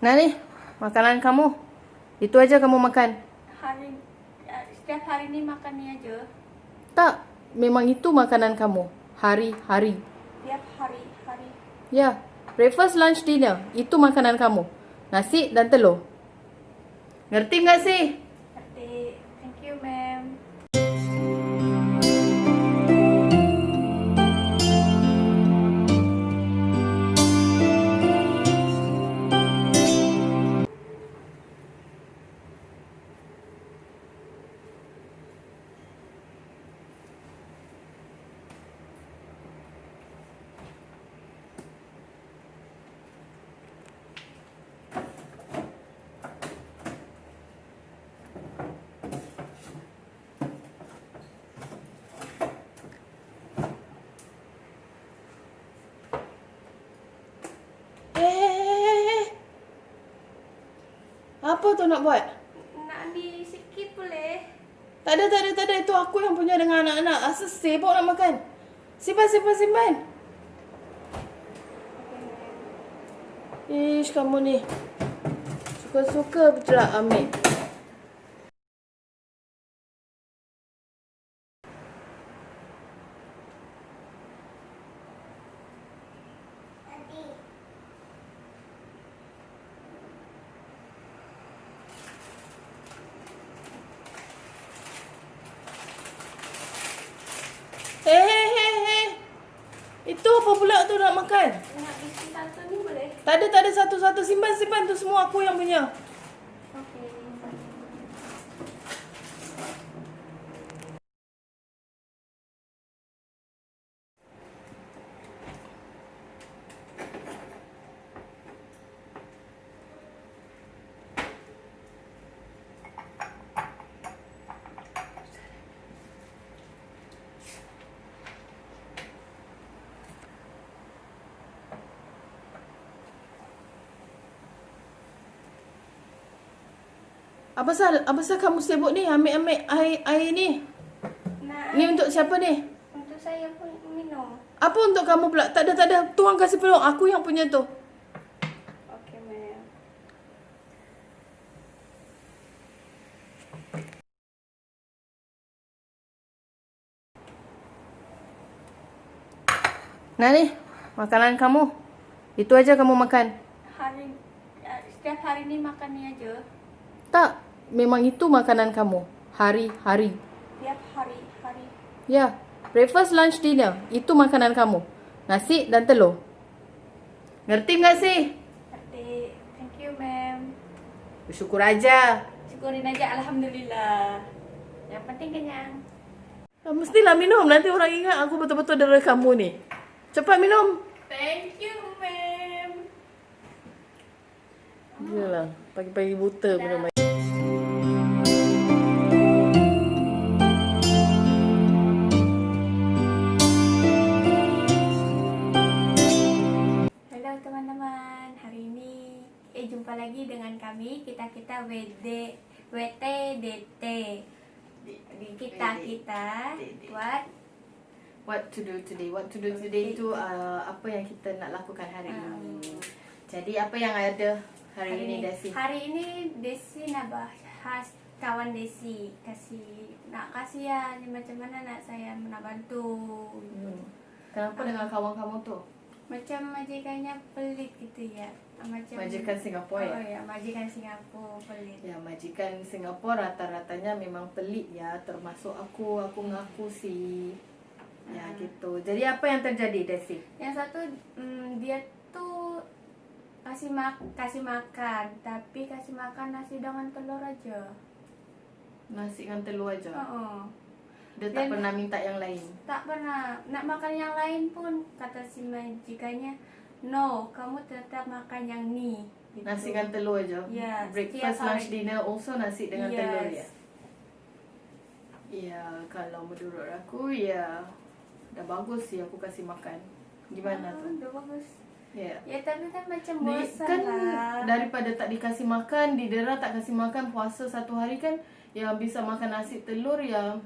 Nah nih, makanan kamu. Itu aja kamu makan. Setiap hari ini makan ini aja. Tak, memang itu makanan kamu. Hari-hari. Setiap hari. Ya, breakfast, lunch, dinner. Itu makanan kamu. Nasi dan telur. Ngerti nggak sih? Ngerti. Thank you, ma'am. Apa tu nak buat? Nak ambil sikit boleh? Tak ada. Itu aku yang punya dengan anak-anak. Asal sibuk nak makan. Simpan. Ish, kamu ni. Suka-suka pula ambil. Hei. Itu apa pula tu nak makan? Nak isi satu ni boleh? Tak ada satu-satu. Simpan. Tu semua aku yang punya. Okey. Apa pasal kamu sibuk ni? Ambil air ni. Nak Ni untuk siapa ni? untuk saya pun minum. Apa untuk kamu pula? Tak ada. Tuang kasih peluang. Aku yang punya tu. Okey, ma'am. Nah nih, makanan kamu. Itu aja kamu makan. Setiap hari ini makan ini aja. Tak, memang itu makanan kamu. Hari-hari. Setiap hari. Ya, breakfast, lunch, dinner. Itu makanan kamu. Nasi dan telur. Ngerti nggak sih? Ngerti. Thank you, ma'am. Bersyukur aja. Syukurin aja, alhamdulillah. Yang penting kenyang. Mestilah minum. Nanti orang ingat aku betul-betul dari kamu ni. Cepat minum. Thank you, ma'am. Yalah, pagi-pagi buta minum air. Halo teman-teman, hari ini jumpa lagi dengan kami kita WTDT. Kita buat What to do today itu apa yang kita nak lakukan hari ini. Jadi apa yang ada hari ini Desi? Hari ini Desi nak bahas kawan Desi, nak kasihan macam mana nak saya nak bantu. Kenapa dengan kawan kamu tu? Macam majikannya pelit gitu ya. Macam Majikan Singapura ya? Oh ya, majikan Singapura pelit. Ya, majikan Singapura rata-ratanya memang pelit ya, termasuk aku ngaku sih. Ya gitu. Jadi apa yang terjadi Desi? Yang satu dia tuh kasih makan, tapi kasih makan nasi dengan telur aja. Nasi dengan telur aja. Dia Dan tak pernah minta yang lain. Tak pernah. Nak makan yang lain pun kata si majikannya, no, kamu tetap makan yang ni. Gitu. Nasi dengan telur aja. Yes, Breakfast, setiap lunch, hari. dinner also nasi dengan Yes. telur ya. Ya, kalau menurut aku ya dah bagus sih aku kasih makan. Gimana tu? Udah bagus. Ya. Ya tapi kan macam Di, bosan kan lah. daripada tak dikasih makan, didera tak kasih makan puasa satu hari kan, yang bisa makan nasi telur ya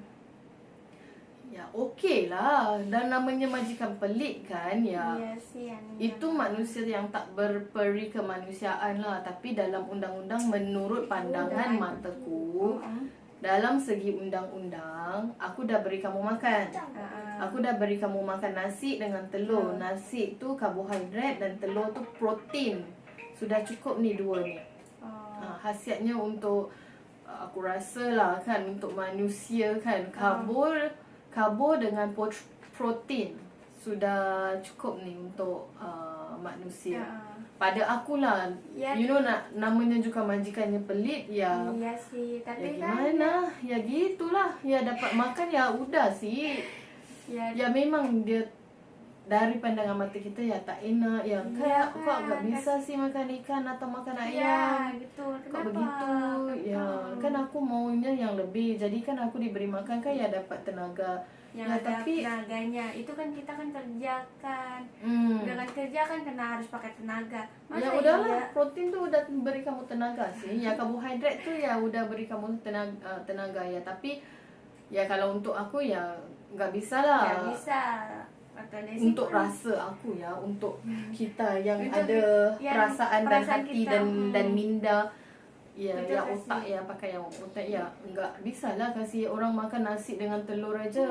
Ya okey lah. Dan namanya majikan pelik kan ya. Iya sih yang Itu manusia yang tak berperi kemanusiaan lah. Tapi dalam undang-undang menurut pandangan mataku, dalam segi undang-undang, aku dah beri kamu makan. Aku dah beri kamu makan nasi dengan telur. Nasi tu karbohidrat dan telur tu protein. Sudah cukup ni dua ni. Khasiatnya untuk aku rasa lah kan, untuk manusia kan, karbo dengan protein sudah cukup ni untuk manusia. Pada akulah, Ya. you know, namanya juga majikannya pelit ya. Iya sih, Ya tapi gimana? Ya gitulah. Ya dapat makan ya udah sih. ya Ya memang dia dari pandangan mata kita ya tak enak ya. Iya Kok kan, agak bisa sih makan ikan atau makan ayam? ya gitu. Kok Kenapa? begitu? Ya, kan aku maunya yang lebih. Jadi kan aku diberi makan kan ya dapat tenaga. Yang Ya ada tapi tenaganya itu kan kita kan kerja kan. Dengan kerja kan kena harus pakai tenaga. Masa ya udahlah, iya? protein tu udah beri kamu tenaga sih. Ya karbohidrat tu ya udah beri kamu tenaga ya. Tapi ya kalau untuk aku ya nggak bisa lah. Nggak bisa. Atau Desi Untuk pun- rasa aku ya, untuk kita yang Untuk ada yang perasaan dan perasaan hati kita, dan minda. Ya, Betul ya kasih. otak ya, pakai yang otak ya. Enggak bisa lah kasih orang makan nasi dengan telur aja.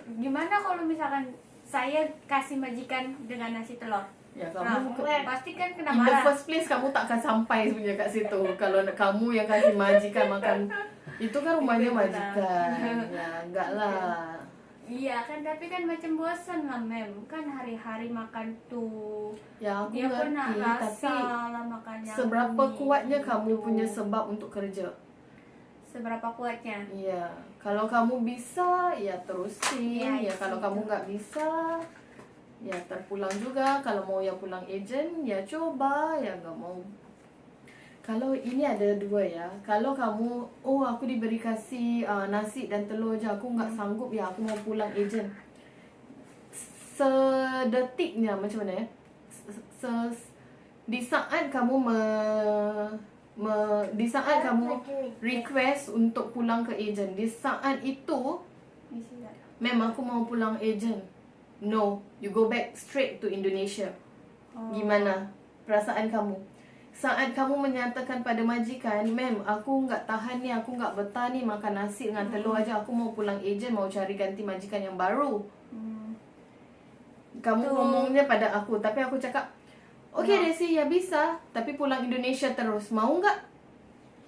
Gimana kalau misalkan saya kasih majikan dengan nasi telur? Ya Nah, kamu pasti kan kena in the marah. first place kamu tak akan sampai sebenarnya kat situ. Kalau kamu yang kasih majikan makan, itu kan rumahnya Itu betul. majikan. Ya enggak lah. Iya kan, tapi kan macam bosan lah mem. Kan hari-hari makan tuh. Ya aku Dia pun nak ngerti, rasa tapi lah makan yang seberapa ini, kuatnya kamu gitu. punya sebab untuk kerja? Seberapa kuatnya? Iya, kalau kamu bisa ya terusin. Ya, Ya kalau itu. kamu nggak bisa ya terpulang juga. Kalau mau yang pulang ejen ya coba, ya nggak mau. Kalau ini ada dua ya. Kalau kamu, oh aku diberi kasih nasi dan telur je, aku nggak sanggup ya, aku mau pulang ejen. Sedetiknya macam mana ya? Di saat kamu di saat kamu request untuk pulang ke ejen, di saat itu Isi tak? memang aku mau pulang ejen. No, you go back straight to Indonesia. Gimana perasaan kamu? Saat kamu menyatakan pada majikan, ma'am, aku nggak tahan ni, aku nggak betah ni makan nasi dengan telur aja, aku mau pulang ejen, mau cari ganti majikan yang baru. Kamu Betul. ngomongnya pada aku, tapi aku cakap, okey Desi, ya bisa, tapi pulang Indonesia terus. Mau nggak?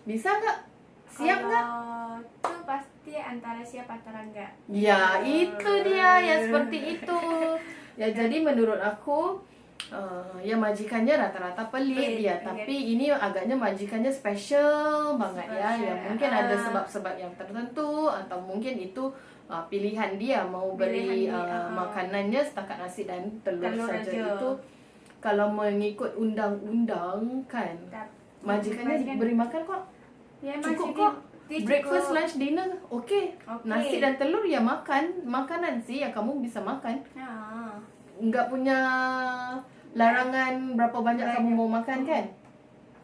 Bisa nggak? Siap nggak? Kalau itu pasti antara siap antara enggak. Ya, itu dia ya, seperti itu. Ya, jadi menurut aku ya majikannya rata-rata pelit ya, tapi ini agaknya majikannya special banget ya. Ya mungkin ada sebab-sebab yang tertentu, atau mungkin itu pilihan dia mau beri makanannya setakat nasi dan telur saja. aja. Itu kalau mengikut undang-undang kan, majikannya beri makan kok. Ya, Cukup masih kok. dia Breakfast, cukup. lunch, dinner, okey. Okey. Nasi dan telur ya makan. Makanan sih ya kamu bisa makan. Ah. Enggak punya larangan berapa banyak kamu mau makan kan?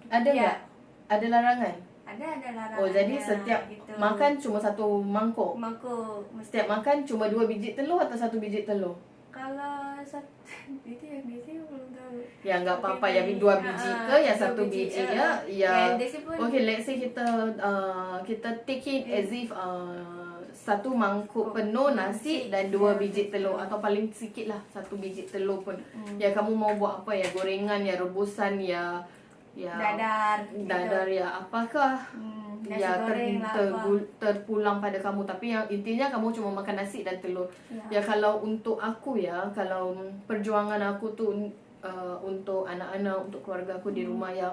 Ada Ya. enggak? Ada larangan? Ada larangan. Oh, jadi setiap makan cuma satu mangkuk. Setiap makan cuma 2 biji telur atau 1 biji telur? Kalau satu itu yang di sini belum tahu. Ya enggak apa-apa ya, 2 biji ke ya 1 biji ya. Ya. Desi pun Okay, let's say kita take it as if satu mangkuk penuh nasi dan 2 biji telur, atau paling sikit lah 1 biji telur pun. Ya kamu mau buat apa ya, gorengan ya, rebusan ya, dadar ya, apakah nasi ya goreng lah apa. terpulang pada kamu. Tapi yang intinya kamu cuma makan nasi dan telur. Ya kalau untuk aku ya, kalau perjuangan aku tu untuk anak-anak, untuk keluarga aku di rumah ya,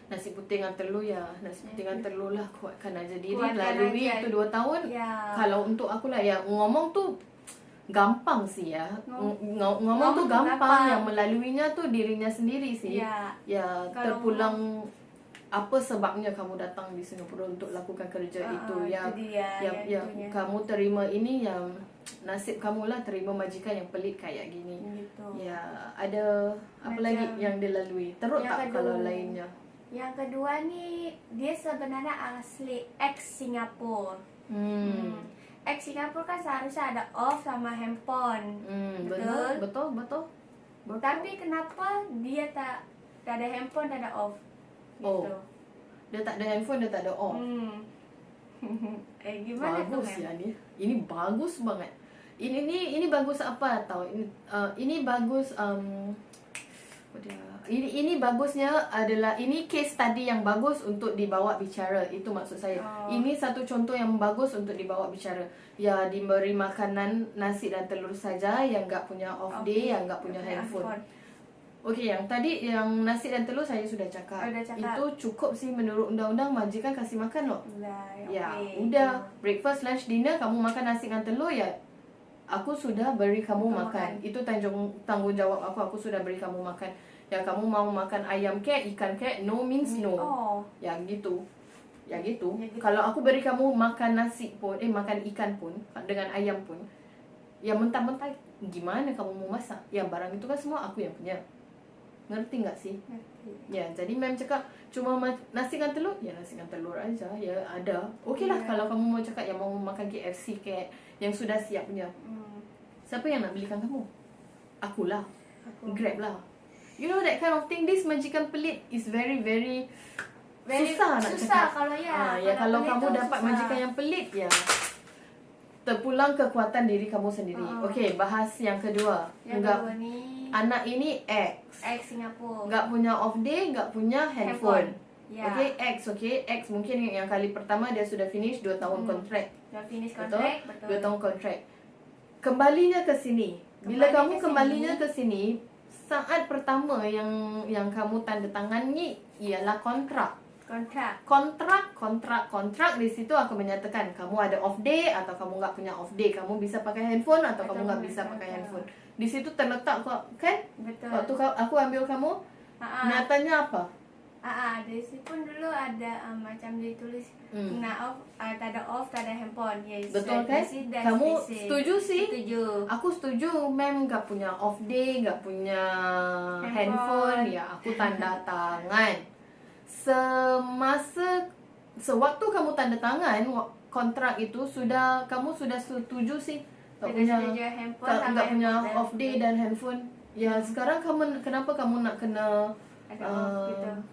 nasi putih dengan telur ya, nasi putih dengan telur lah, kuatkan aja diri, Kuatkan lalui aja. itu 2 tahun. Ya. Kalau untuk aku lah ya, ngomong tu gampang sih ya. Ngomong tu tu gampang, gampang. yang melaluinya tu dirinya sendiri sih. Ya. Ya, Kalau terpulang apa sebabnya kamu datang di Singapura untuk lakukan kerja itu ya. Itu dia, Ya, yang itunya. kamu terima ini yang nasib kamu lah, terima majikan yang pelit kayak gini. Gitu. Ya, ada apa Macam lagi yang dilalui? Teruk yang tak kedua. kalau lainnya? Yang kedua nih, dia sebenarnya asli ex Singapura. Singapura kan seharusnya ada off sama handphone. Betul, betul, betul. Tapi kenapa dia tak ada handphone, tak ada off? Oh. Gitu. Dia tak ada handphone, dia tak ada off. Gimana tuh? Bagus ya ni. Ini bagus banget. Ini bagus apa tahu? Ini bagus apa dia? Ini bagusnya adalah ini case study yang bagus untuk dibawa bicara. Itu maksud saya. Ini satu contoh yang bagus untuk dibawa bicara. Ya, diberi makanan nasi dan telur saja, yang enggak punya off day, yang enggak punya handphone. Okey, yang tadi yang nasi dan telur saya sudah cakap. Itu cukup sih menurut undang-undang, majikan kasih makan loh. Ya, udah breakfast, lunch, dinner kamu makan nasi dan telur ya. Aku sudah beri kamu makan. Itu tanggung jawab aku sudah beri kamu makan. Ya, kamu mau makan ayam ke, ikan ke, no means no. Ya gitu. Ya gitu. Kalau aku beri kamu makan nasi pun, makan ikan pun dengan ayam pun, ya mentah-mentah gimana kamu mau masak? Ya barang itu kan semua aku yang punya. Ngerti nggak sih? Ngerti. Ya, jadi mem cakap cuma nasi dengan telur, ya nasi dengan telur aja. Ya ada. Okeylah kalau kamu mau cakap yang mau makan KFC ke yang sudah siap punya. Siapa yang nak belikan kamu? Akulah. Grab lah. You know that kind of thing. This majikan pelit is very susah nak cakap. Kalau kalau kamu dapat majikan yang pelit, ya terpulang kekuatan diri kamu sendiri. Okey, bahas yang kedua. Kedua ni, anak ini X Singapura. enggak punya off day, enggak punya handphone. Ya. Okey, X mungkin yang kali pertama dia sudah finish 2 tahun kontrak. Dah finish kontrak, betul. 2 tahun kontrak. Kembalinya ke sini. Bila kamu kembalinya ke sini, saat pertama yang kamu tanda tangani ialah kontrak. Kontrak di situ aku menyatakan kamu ada off day atau kamu enggak punya off day, kamu bisa pakai handphone atau kamu enggak bisa pakai handphone. Di situ terletak kok, kan? Betul. Waktu aku ambil kamu, nyatanya apa? Di situ pun dulu ada macam ditulis tak ada off, tak ada handphone. Yes. Betul kan? Kamu setuju sih? Setuju. Aku setuju. Mem enggak punya off day, enggak punya handphone. Ya, aku tanda tangan. Sewaktu kamu tanda tangan kontrak itu kamu sudah setuju sih tak punya off day dan handphone. Ya, sekarang kenapa kamu nak kena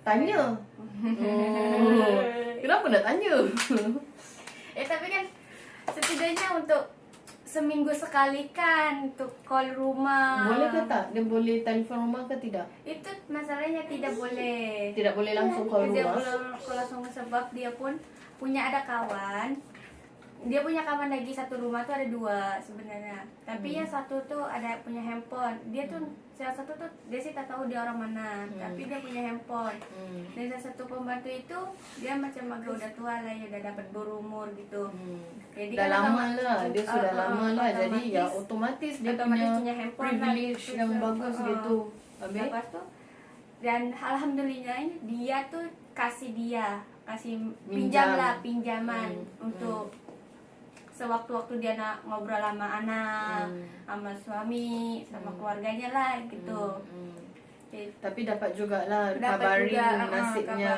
tanya? Kenapa nak tanya? Tapi kan setidaknya untuk seminggu sekali kan untuk call rumah. Boleh ke tak? Dia boleh telefon rumah ke tidak? Itu masalahnya tidak boleh. Tidak boleh langsung call Dia rumah. boleh langsung sebab dia pun ada kawan. Dia punya kawan lagi satu rumah tuh ada 2 sebenarnya. Tapi yang satu tuh ada punya handphone. Dia tuh salah satu tuh dia sih tak tahu dia orang mana, tapi dia punya handphone. Dan salah satu pembantu itu dia macam agak udah tua lah, ya udah dapat berumur gitu. Jadi dah lama lah, dia sudah lama lah. Jadi ya otomatis dia punya handphone privilege yang bagus gitu. Lepas tuh dan alhamdulillah dia tuh kasih pinjaman untuk sewaktu-waktu dia nak ngobrol sama anak, sama suami, sama keluarganya lah gitu. Tapi dapat jugalah kabarin nasibnya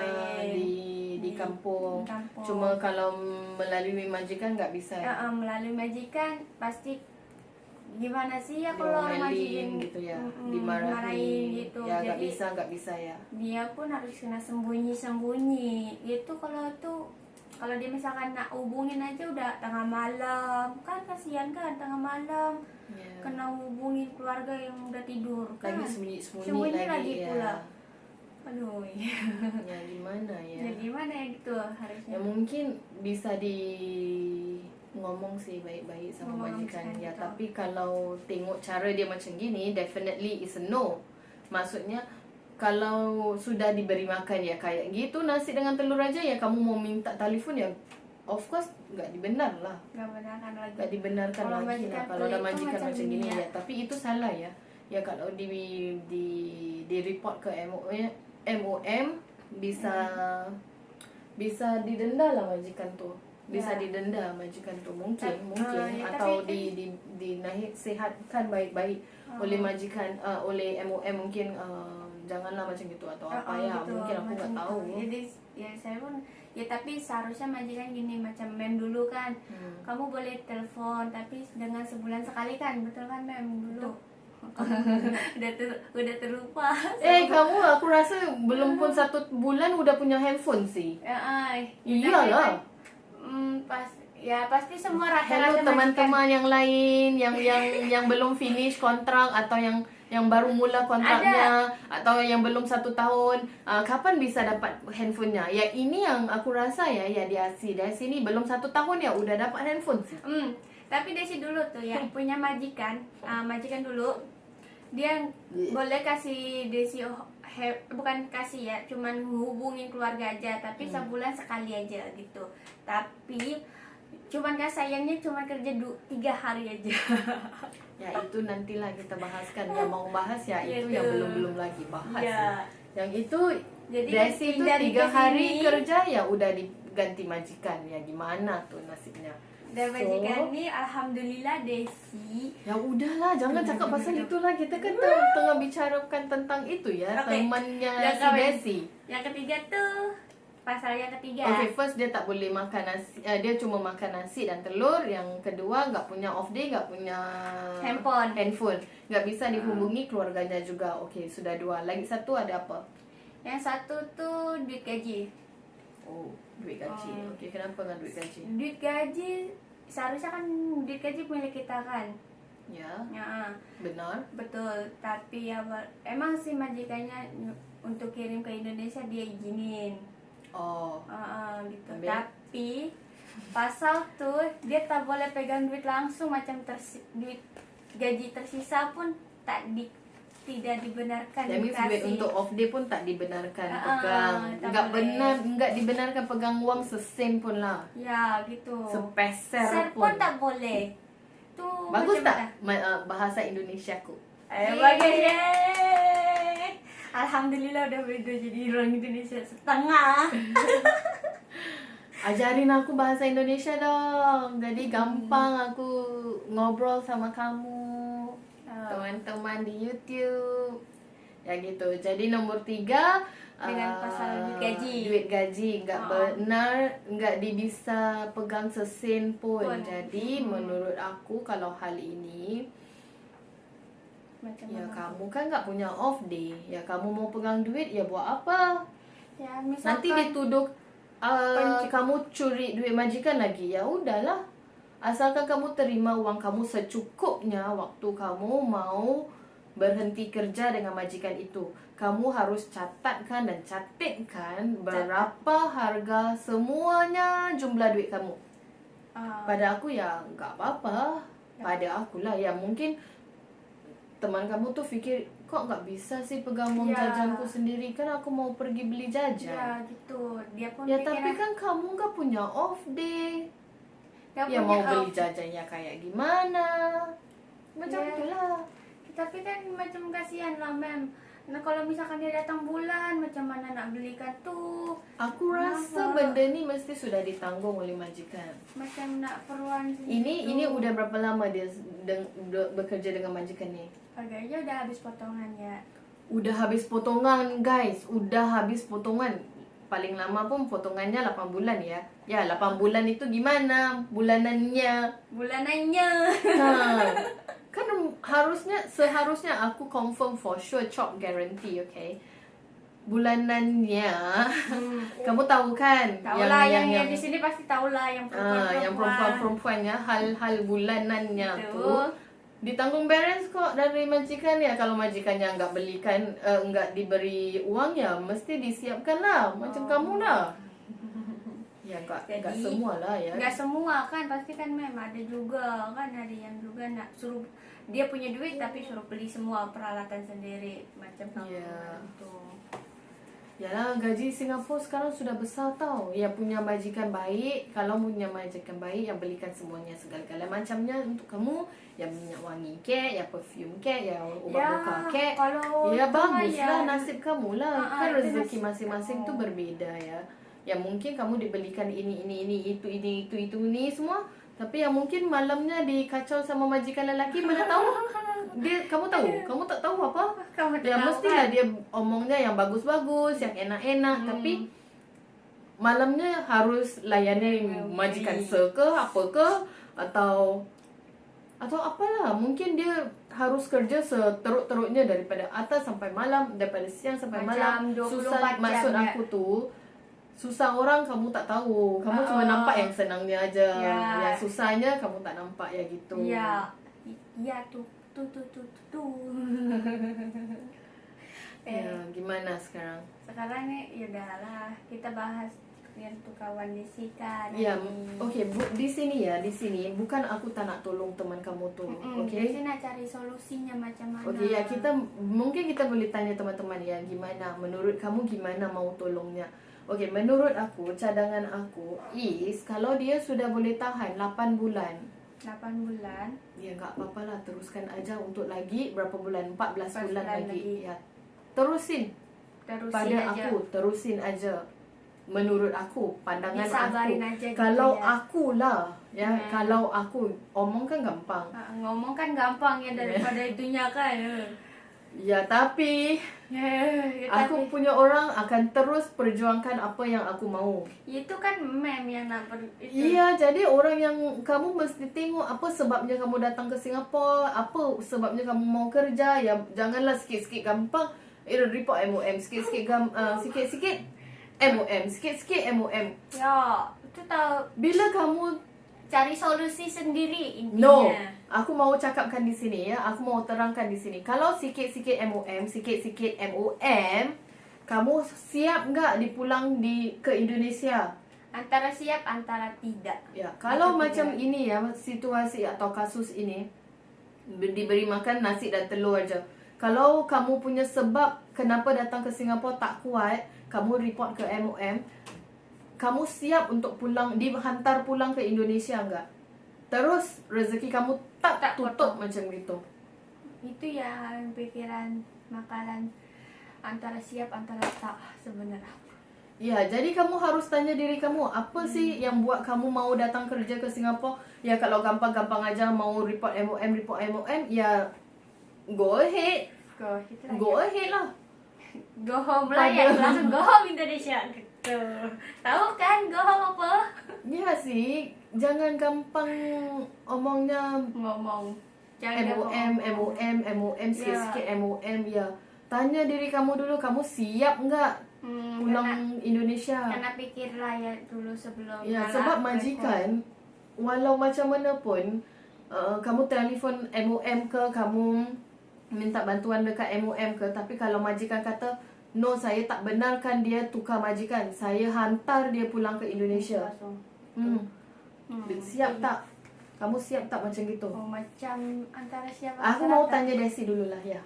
di kampung. Cuma kalau melalui majikan enggak bisa. Melalui majikan pasti gimana sih ya kalau orang majikan gitu ya, dimarahin gitu. Ya jadi enggak bisa ya. Dia pun harus kena sembunyi-sembunyi. Itu kalau dia misalkan nak hubungin aja udah tengah malam, kan kasihan kan tengah malam kena hubungin keluarga yang udah tidur kan. Lagi sembunyi lagi pula. Aduh. Ya gimana ya? Ya gimana ya gitu harusnya. Ya mungkin bisa ngomong sih baik-baik sama majikan ya, tapi kalau tengok cara dia macam gini, definitely is a no. Maksudnya kalau sudah diberi makan ya kayak gitu nasi dengan telur aja, ya kamu mau minta telefon ya of course enggak dibenarkan lagi lah kalau ada majikan macam gini ya. Tapi itu salah ya. Ya kalau di report ke MOM bisa didenda lah majikan tu. Bisa didenda majikan tu mungkin atau dinaik sihatkan baik-baik oleh majikan, oleh MOM mungkin janganlah macam gitu atau apa ya. gitu, Mungkin aku nggak macam tahu. itu. Jadi ya saya pun ya, tapi seharusnya majikan gini, macam mem dulu kan, kamu boleh telepon tapi dengan sebulan sekali kan, betul kan mem dulu? udah terlupa. Kamu aku rasa belum pun 1 bulan udah punya handphone sih. Iyalah. Pasti semua Hello rata-rata teman-teman yang lain yang belum finish kontrak atau yang baru mula kontraknya atau yang belum 1 tahun, kapan bisa dapat handphonenya? Ya ini yang aku rasa ya dari sini belum 1 tahun ya udah dapat handphone sih. Tapi Desi dulu tuh ya punya majikan, majikan dulu dia boleh kasih Desi bukan kasih ya, cuman hubungin keluarga aja, tapi sebulan sekali aja gitu. Tapi cuman kan sayangnya cuman kerja 3 hari aja. Ya itu nantilah kita bahaskan. Yang mau bahas ya itu Gitu. yang belum lagi bahas. Ya. Yang itu Jadi Desi itu pindah 3 ke hari sini. kerja ya udah diganti majikan. Ya gimana tuh nasibnya? Dan majikan ini alhamdulillah Desi. Ya udahlah, jangan cakap pasal itulah. Kita kan tengah bicarakan tentang itu ya, Oke. temannya Dan si kawan. Desi. Yang ketiga tuh pasal yang ketiga. Okay, first dia tak boleh makan nasi, dia cuma makan nasi dan telur. Yang kedua nggak punya off day, nggak punya handphone, nggak bisa dihubungi keluarganya juga. Okay, sudah 2. Lagi satu ada apa? Yang satu tuh duit gaji. Oh, duit gaji. Okay, kenapa dengan duit gaji? Duit gaji seharusnya kan duit gaji milik kita kan. Ya, Ya, benar. betul. Tapi ya emang sih majikannya untuk kirim ke Indonesia dia izinin. Oh, Gitu. Ambil. Tapi pasal tuh dia tak boleh pegang duit langsung, macam duit gaji tersisa pun tidak dibenarkan that means duit dikasih. untuk off day pun tak dibenarkan pegang. tak Nggak boleh. nggak dibenarkan pegang uang sesen pun lah. Ya gitu. Sepeser Ser pun. pun tak boleh. Tuh Bagus macam tak bahasa Indonesiaku? Bagus ya. Alhamdulillah udah beda jadi orang Indonesia setengah. Ajarin aku bahasa Indonesia dong. Jadi gampang aku ngobrol sama kamu, teman-teman di YouTube. Ya gitu. Jadi nomor 3 Dengan pasal duit gaji. Duit gaji nggak benar, nggak bisa pegang sesen pun. Jadi menurut aku kalau hal ini Macam ya mana? kamu kan nggak punya off day, ya kamu mau pegang duit ya buat apa? Ya misalkan Nanti dituduh kamu curi duit majikan lagi. Ya udahlah, asalkan kamu terima uang kamu secukupnya waktu kamu mau berhenti kerja dengan majikan itu. Kamu harus catatkan dan catatkan berapa harga semuanya, jumlah duit kamu. Pada aku ya nggak apa-apa. Pada aku lah ya, mungkin teman kamu tuh fikir kok nggak bisa sih pegang uang jajanku sendiri, kan aku mau pergi beli jajan. Ya gitu. Dia pun Ya pikir tapi kan kamu nggak punya off day. dia Ya punya mau beli off. jajannya kayak gimana? Macam Ya. itulah. Tapi kan macam kasihan lah mem. Nah kalau misalkan dia datang bulan, macam mana nak belikan tuh? Aku rasa benda ni mesti sudah ditanggung oleh majikan. Macam nak perluan segitu. Ini udah berapa lama dia bekerja dengan majikan ni? Harganya udah habis potongan ya. Udah habis potongan guys, udah habis potongan. Paling lama pun potongannya 8 bulan ya. Ya 8 bulan itu gimana bulanannya? Bulanannya. Kan seharusnya aku confirm for sure job guarantee, okay? Bulanannya kamu tahu kan? Tahulah yang di sini pasti tahulah yang perempuan. Yang perempuan-perempuannya hal-hal bulanannya Gitu. tuh ditanggung beres kok dari majikan ya. Kalau majikannya nggak belikan, nggak diberi uang ya mesti disiapkan lah macam kamu lah. Ya nggak semua lah ya. Nggak semua kan, pasti kan memang ada juga kan, ada yang juga nak suruh dia punya duit tapi suruh beli semua peralatan sendiri macam kamu gitu. Yalah, gaji Singapura sekarang sudah besar tau. Ya punya majikan baik. Kalau punya majikan baik yang belikan semuanya segala-gala macamnya untuk kamu. Ya minyak wangi ke, ya perfume ke, ya ubat luka ke. Ya baguslah nasib kamu lah. Kan rezeki masing-masing tu berbeza ya. Ya mungkin kamu dibelikan ini itu semua. Tapi yang mungkin malamnya dikacau sama majikan lelaki, mana tahu. Kamu tahu? Kamu tak tahu apa? Kamu Ya tahu mestilah kan? dia omongnya yang bagus-bagus, yang enak-enak, tapi malamnya harus layani majikan ke apa ke, atau apalah. Mungkin dia harus kerja seteruk-teruknya daripada atas sampai malam, daripada siang sampai malam. Macam 24 Susah, jam maksud ya. aku tu, susah orang kamu tak tahu. Kamu cuma nampak yang senangnya aja. Ya. Yang susahnya kamu tak nampak ya gitu. Ya, ya tu. Ya, gimana sekarang? Sekarang nih, ya udahlah, kita bahas yang tu kawan Jessica. Ya, okey, di sini bukan aku tak nak tolong teman kamu tu, okey? Jessica nak cari solusinya macam mana. Okey, ya mungkin kita boleh tanya teman-teman ya, gimana menurut kamu, gimana mau tolongnya. Okey, menurut aku, cadangan aku is kalau dia sudah boleh tahan 8 bulan, 8 bulan. ya enggak apa-apalah, teruskan aja untuk lagi berapa bulan? 14 bulan bulan lagi. lagi. Ya. Terusin. Terusin Pada aja. aku, terusin aja. Menurut aku, pandangan Disabarin aku. aja gitu Kalau ya. akulah, ya, kalau aku omong kan gampang. Ngomong kan gampang ya daripada itunya kan. Ya, tapi aku punya orang akan terus perjuangkan apa yang aku mau. Itu kan mem yang nak itu. Iya, jadi orang yang kamu mesti tengok apa sebabnya kamu datang ke Singapura, apa sebabnya kamu mau kerja. Ya, janganlah sikit-sikit gampang report MOM, sikit-sikit sikit-sikit MOM, sikit-sikit MOM. Ya, itu tahu Bila kamu cari solusi sendiri intinya. no, aku mau cakapkan di sini ya, aku mau terangkan di sini. Kalau sikit-sikit MOM, sikit-sikit MOM, kamu siap nggak dipulang ke Indonesia? Antara siap, antara tidak. Ya, kalau Atau macam tidak. ini ya, situasi atau kasus ini diberi makan nasi dan telur aja. Kalau kamu punya sebab kenapa datang ke Singapura tak kuat, kamu report ke MOM, kamu siap untuk dihantar pulang ke Indonesia enggak? Terus rezeki kamu tak tutup potong. macam gitu. Itu yang pikiran makanan antara siap, antara tak sebenarnya. Ya, jadi kamu harus tanya diri kamu, apa sih yang buat kamu mau datang kerja ke Singapura? Ya, kalau gampang-gampang aja mau report MOM, ya go ahead. Go ahead lah. Go home lah ya, langsung go home Indonesia gitu. Tahu kan go home apa? Ya sih, jangan gampang omongnya Ngomong. MOM, sikit-sikit MOM ya. Tanya diri kamu dulu, kamu siap nggak pulang Indonesia? Karena pikirlah ya dulu sebelum. Ya, sebab majikan, walau macam mana pun, kamu telefon MOM ke, kamu minta bantuan dekat MOM ke, tapi kalau majikan kata, no, saya tak benarkan dia tukar majikan, saya hantar dia pulang ke Indonesia. Siap tak? Kamu siap tak macam gitu? Oh, macam antara siapa? Aku mau tanya Desi dulu lah ya.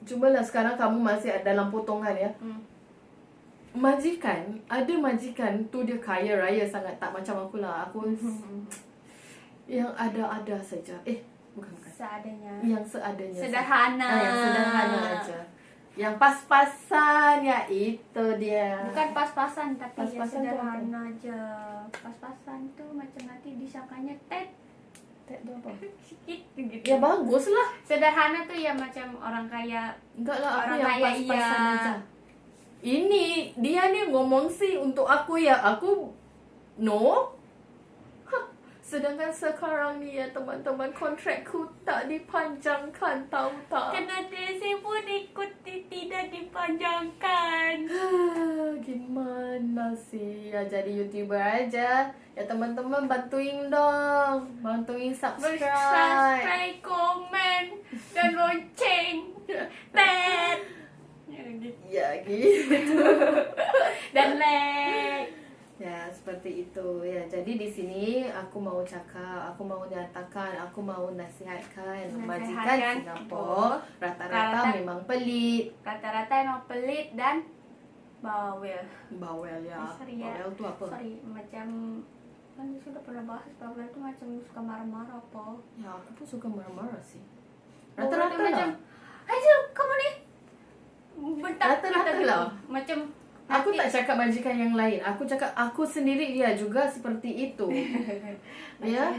Cubalah sekarang kamu masih dalam potongan ya. Majikan, ada majikan tu dia kaya raya sangat, tak macam aku lah. Aku yang ada-ada saja. Bukan. Seadanya. Yang seadanya. Sederhana. Yang sederhana aja. Yang pas-pasan ya, itu dia. Bukan pas-pasan tapi Pas-pasan ya tu sederhana aja. Pas-pasan tuh macam nanti disangkanya tet tu apa? sikit gitu. Ya bagus lah. Sederhana tuh ya macam orang kaya. Enggak lah, aku Orang yang kaya pas-pasan iya. aja. Ini dia nih ngomong sih untuk aku ya, aku no. Sedangkan sekarang ni ya teman-teman, kontrakku tak dipanjangkan, tahu tak? Kena DC pun ikut tidak dipanjangkan. Gimana sih ya, jadi YouTuber aja. Ya teman-teman bantuin dong, bantuin subscribe. Subscribe, komen, dan lonceng. Tet. Ya gitu. Dan like. Ya, seperti itu ya. Jadi di sini aku mau cakap, aku mau nyatakan, aku mau nasihatkan majikan Singapura rata-rata memang pelit. Rata-rata emang pelit dan bawel. Bawel ya. Sorry ya. Bawel tu apa? Sorry, macam kan sudah pernah bahas bawel itu macam suka marah-marah apa. Ya, aku pun suka marah-marah sih. Bawel Rata-rata tu macam, lah. ayo kamu nih bentak Rata-rata lah. Macam Aku tak cakap majikan yang lain. Aku cakap aku sendiri dia juga seperti itu. Ya.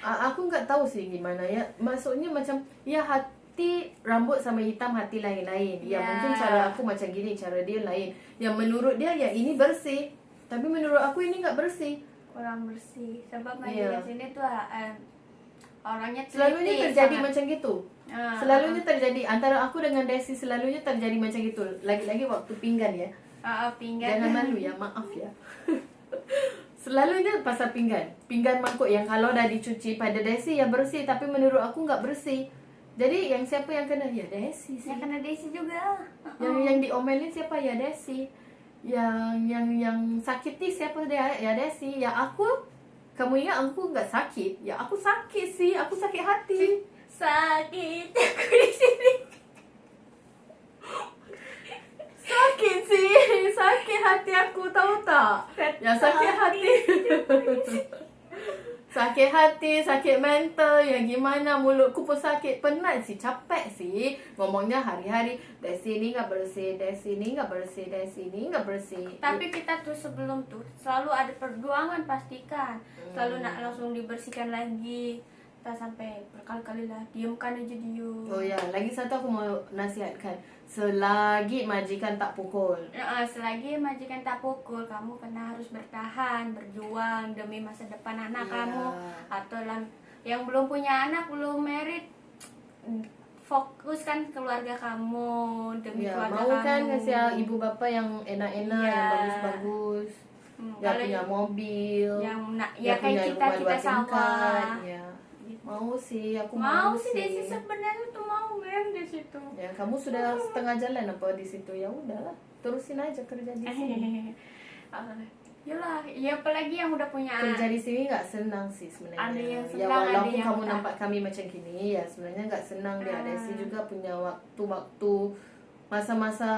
Aku enggak tahu sih gimana ya. Maksudnya macam ya hati rambut sama hitam hati lain-lain. Ya, mungkin cara aku macam gini, cara dia lain. Yang menurut dia ya ini bersih. Tapi menurut aku ini enggak bersih. Kurang bersih. Sebab majikan sini tuh orangnya Selalunya terjadi macam gitu. Selalunya Ah. terjadi antara aku dengan Desi, selalunya terjadi macam gitu. Lagi-lagi waktu pinggan ya. Pinggan. Jangan malu ya, maaf ya. Selalunya pasal pinggan. Pinggan mangkuk yang kalau dah dicuci pada Desi ya bersih, tapi menurut aku nggak bersih. Jadi yang siapa yang kena? Ya Desi sih. Yang kena Desi juga. Yang diomelin siapa? Ya Desi. Yang sakiti siapa dia? Ya Desi. Ya aku. Kamu ingat aku nggak sakit? Ya aku sakit sih. Aku sakit hati. Sakit aku di sini. Sakit sih. Sakit hati aku, tahu tak? Ya sakit hati. Sakit hati, sakit mental, ya gimana, mulutku pun sakit, penat sih, capek sih. Ngomongnya hari-hari, Desi ni nggak bersih, Desi ni nggak bersih, Desi ni nggak bersih. Tapi kita tuh sebelum tuh selalu ada perjuangan pastikan. Selalu nak langsung dibersihkan lagi. Tak sampai berkali-kali lah, diamkan aja diam. Oh ya, lagi satu aku mau nasihatkan. Selagi majikan tak pukul. Selagi majikan tak pukul, kamu kena harus bertahan, berjuang demi masa depan anak kamu. Atau yang belum punya anak, belum married, fokuskan keluarga kamu demi keluarga mau kamu. kan kasih ibu bapa yang enak-enak, yang bagus-bagus. Yang punya mobil, yang kayak kita sawah. Ya. Mau sih, aku mau sih. Desi sebenarnya tuh mau kan di situ. Ya, kamu sudah setengah jalan apa di situ, ya udahlah, terusin aja kerja di sini. Yalah, ya apalagi yang udah punya kerja di sini nggak senang sih sebenarnya. Ada yang senang, ya walaupun ada yang kamu tak. nampak kami macam gini, ya sebenarnya nggak senang dia. Desi juga punya waktu-waktu masa-masa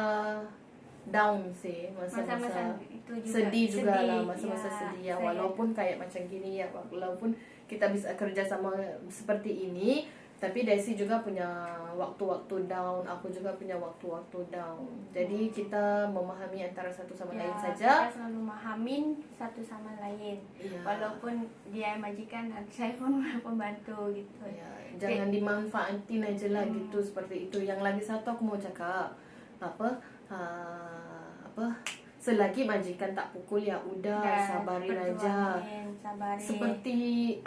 down sih, masa-masa itu juga. sedih juga lah, masa-masa ya, sedih ya. Walaupun kayak macam gini ya, walaupun kita bisa kerja sama seperti ini, tapi Desi juga punya waktu-waktu down, aku juga punya waktu-waktu down. Jadi kita memahami antara satu sama lain saja. Kita selalu memahamin satu sama lain. Ya. Walaupun dia majikan, saya pun pembantu gitu. Ya, jangan dimanfaatin aja lah gitu, seperti itu. Yang lagi satu aku mau cakap apa? Selagi majikan tak pukul ya udah, sabarin aja. Sabarin. Seperti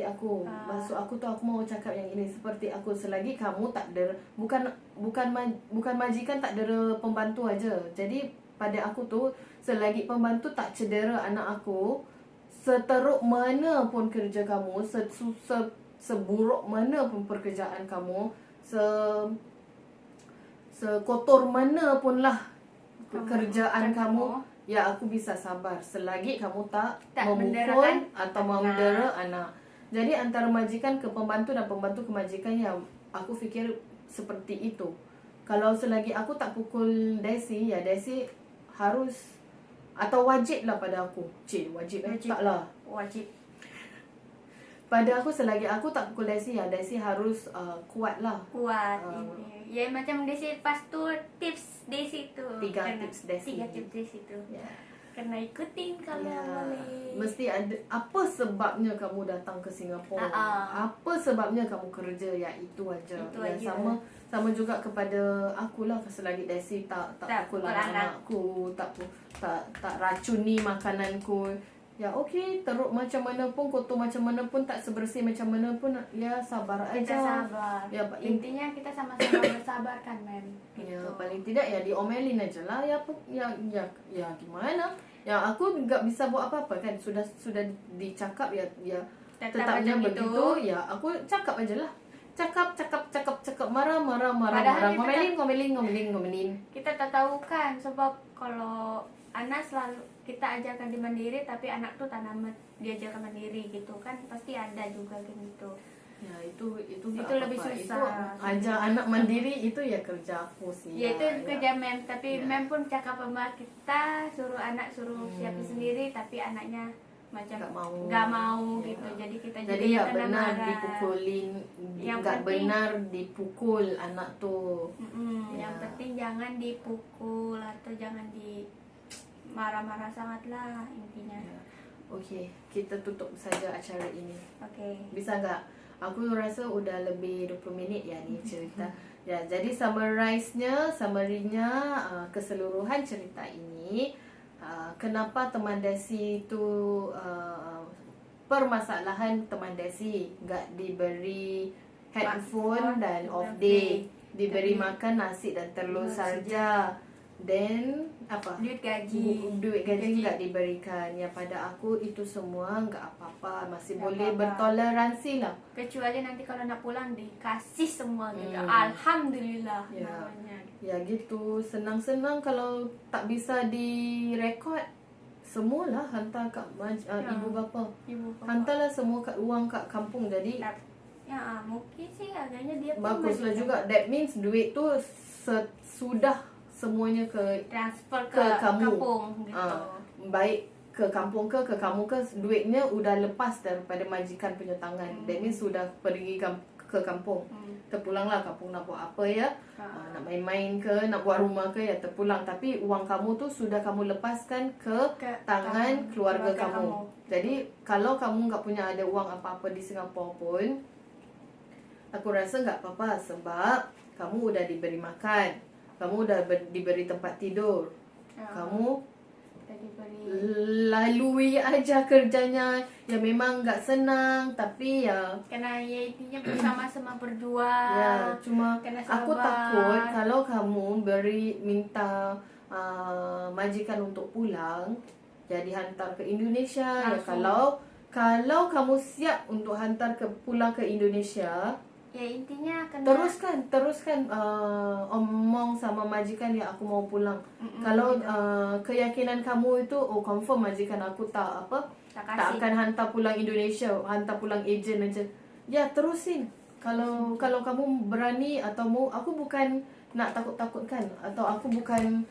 aku. Maksud aku tuh, aku mau cakap yang ini, seperti aku, selagi kamu tak ada, bukan majikan tak ada pembantu aja. Jadi pada aku tuh, selagi pembantu tak cedera anak aku, seteruk mana pun kerja kamu, seburuk mana pun pekerjaan kamu, sekotor mana pun lah pekerjaan kamu, ya aku bisa sabar selagi kamu tak memukul atau mendera anak. Jadi antara majikan ke pembantu dan pembantu ke majikan, ya aku fikir seperti itu. Kalau selagi aku tak pukul Desi, ya Desi harus atau wajib lah pada aku. Wajib. Tak lah. Wajib. Pada aku, selagi aku tak pukul Desi, ya Desi harus kuat lah. Kuat. Ya macam Desi pas tuh tips Desi tuh. 3 tips Desi. 3 tips Desi tuh. Ya. Kena ikutin kalau boleh. Mesti ada apa sebabnya kamu datang ke Singapura. Apa sebabnya kamu kerja, ya itu aja. Itu ya aja. sama juga kepada aku lah, selagi Desi tak pukul anakku, tak racuni makananku. Ya okey, teruk macam mana pun, kotor macam mana pun, tak sebersih macam mana pun, ya sabar aja. Kita sabar. Ya, intinya kita sama-sama bersabar kan, men. Gitu. Ya, paling tidak ya diomelin aja lah. Ya gimana? Ya aku enggak bisa buat apa-apa kan. Sudah dicakap, ya tetapnya begitu. Ya aku cakap aja lah. Cakap, marah, ngomelin. Kita tak tahu kan, sebab kalau anak selalu kita ajarkan di mandiri, tapi anak tuh tanam diajarkan mandiri gitu kan, pasti ada juga kan gitu. Ya itu lebih susah. Itu ajar anak mandiri itu ya kerja aku sih. Ya, itu kerja mem, tapi mem pun cakap sama kita, suruh anak siapin sendiri, tapi anaknya macam nggak mau gitu. Jadi kita ya benar dipukulin, nggak benar dipukul anak tuh. Yang penting jangan dipukul atau jangan di marah-marah sangat lah intinya. Ya. Okey, kita tutup saja acara ini. Oke. Bisa nggak? Aku rasa udah lebih 20 minit ya ni cerita. Ya, jadi summary-nya keseluruhan cerita ini, kenapa teman desi itu permasalahan teman desi nggak diberi handphone dan off day, diberi makan nasi dan telur saja. Then apa? Duit gaji nggak diberikan. Ya, pada aku itu semua nggak apa-apa, masih Nggak boleh apa-apa. bertoleransi lah. kecuali nanti kalau nak pulang dikasih semua gitu. Hmm. Alhamdulillah Ya. namanya. Ya gitu, senang-senang kalau tak bisa direkod. Semualah hantar kat ibu bapa. Ibu bapa. Hantarlah semua uang kat kampung. Jadi Ya, mungkin sih agaknya dia pun baguslah masih juga. That means duit tu sudah semuanya transfer ke kamu. kampung gitu. Baik ke kampung ke kamu ke, duitnya udah lepas daripada majikan punya tangan. That means sudah pergi ke kampung. Terpulanglah kampung nak buat apa ya. Nak main-main ke, nak buat rumah ke, ya terpulang. Tapi uang kamu tu sudah kamu lepaskan ke tangan keluarga kamu. Jadi kalau kamu nggak punya ada uang apa-apa di Singapura pun, aku rasa nggak apa-apa, sebab kamu udah diberi makan, kamu udah diberi tempat tidur, kamu lalui aja kerjanya. Ya memang nggak senang, tapi ya karena ya intinya bersama-sama berjuang. ya, cuma Kena aku sabar. takut kalau kamu minta majikan untuk pulang, jadi hantar ke Indonesia. Ya, kalau kamu siap untuk hantar pulang ke Indonesia, Ya intinya kena teruskan omong sama majikan, ya aku mau pulang. Kalau keyakinan kamu itu confirm majikan aku tak kasih. akan hantar pulang Indonesia, hantar pulang ejen aja, ya terusin. Kalau kamu berani atau mau, aku bukan nak takut-takutkan atau aku bukan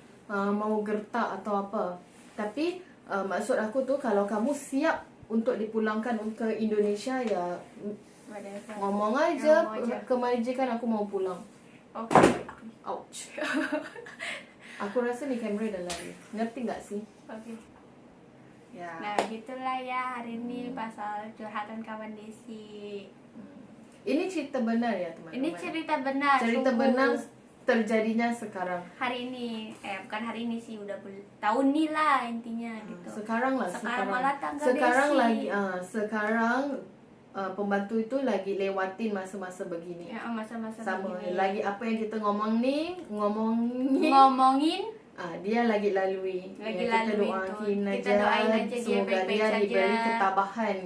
mau gertak atau apa, tapi maksud aku tu kalau kamu siap untuk dipulangkan ke Indonesia, ya ngomong aja ke majikan aku mau pulang. Oke. Ouch. Aku rasa ni kamera dah lari. Ngerti tak sih? Oke. Ya. Nah, gitulah ya hari ini pasal curhatan kawan Desi. Ini cerita benar ya teman-teman. Ini cerita benar. Cerita sungguh. benar terjadinya sekarang. Hari ini, bukan hari ini sih, udah tahun ni lah intinya gitu. Sekarang malah tanggal sekarang Desi. lagi sekarang pembantu itu lagi lewatin masa-masa begini. Ya, masa-masa Sama begini. lagi apa yang kita ngomongin ngomongin dia lagi lalui. Lagi Kita lalui doain tu. aja, Kita doain aja dia semoga baik-baik dia saja. diberi ketabahan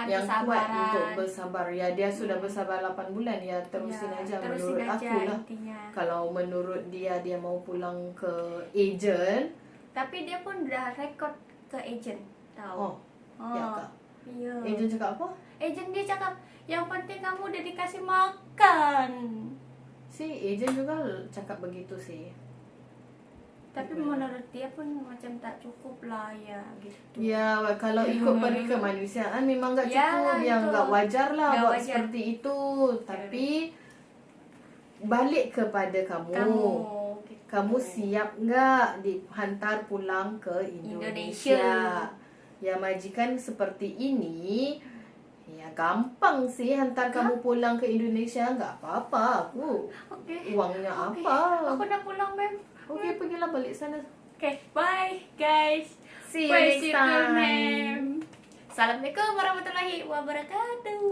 yang kuat kesabaran. untuk bersabar. Ya, dia sudah bersabar 8 bulan, ya terusin aja. Terusin Menurut aja aku lah, intinya. kalau menurut dia mau pulang ke ejen. Tapi dia pun udah rekod ke ejen, tahu? Ya kak. Iya. Ejen cakap apa? Ejen dia cakap, yang penting kamu udah dikasih makan. Si ejen juga cakap begitu sih. Tapi menurut dia pun macam tak cukup lah ya gitu. Ya, kalau ikut peri kemanusiaan memang nggak Ya, cukup. Yang itu. nggak wajar lah Nggak buat wajar. seperti itu. Tapi balik kepada kamu Gitu. siap nggak dihantar pulang ke Indonesia? Ya, majikan seperti ini, ya gampang sih hantar kamu pulang ke Indonesia, nggak apa-apa. Oke. Uangnya Oke. apa? Aku nak pulang, Mem. Oke, pergilah balik sana. Oke, bye guys. See you Praise next you to time. Mem. Assalamualaikum warahmatullahi wabarakatuh.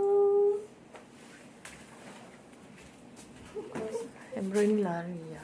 Emro ini lari ya.